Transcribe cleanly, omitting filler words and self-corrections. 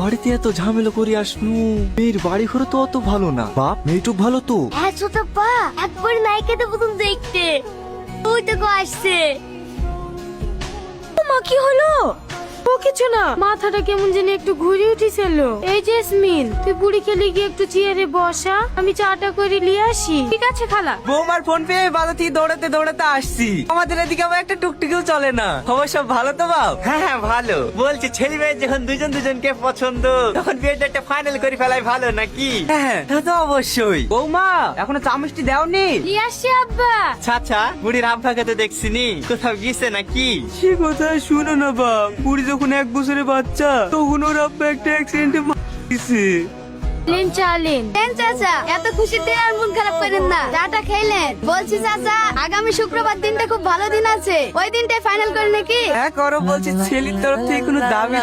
বাড়িতে এত ঝামেলা করে আসনু, মেয়ের বাড়ি ঘরে তো অত ভালো না। বাপ মেয়েটুক ভালো তো। হ্যাঁ ছোট পা, একবার নায়িকাটা প্রথম দেখতে ওই তো গো আসছে। মা কি হলো? ও কিছু না, মাথাটা কেমন যেন একটু ঘুরে উঠেছিল। এই জেসমিন, তুই বুড়ি খেলে গিয়ে একটু চেয়ারে বসা, আমি চাটা করে নিয়ে আসি। ঠিক আছে খালা। বৌমার ফোন পেয়ে বাধা থেকে দৌড়াতে দৌড়াতে আসছি। আমাদের এদিকে আবার একটা টুকটুকিও চলে না। খবর সব ভালো তো বাপ? হ্যাঁ ভালো। বলছি ছেলে মেয়ে যখন দুজন দুজনকে পছন্দ, তখন বিয়েটা একটা ফাইনাল করে ফেলাই ভালো নাকি? হ্যাঁ তা তো অবশ্যই। বৌমা এখনো চামচটি দেওনি? নিয়ে আসছি আব্বা। আচ্ছা বুড়ির আব্বাকে তো দেখছিনি, কোথাও গিয়েছে নাকি? সে কথা শুনো না বাপ, বুড়ি যখন 1 বছরের বাচ্চা তখন ওর আব্বা একটা অ্যাক্সিডেন্টে মারা লেন চালেন। চাচা এত খুশিতে আর মন খারাপ করেন না, চাটা খেলেন। বলছি চাচা, আগামী শুক্রবার দিনটা খুব ভালো দিন আছে, ওই দিনটাই ফাইনাল করে নাকি? হ্যাঁ করো। বলছি ছেলের তরফ থেকে কোনো দাবি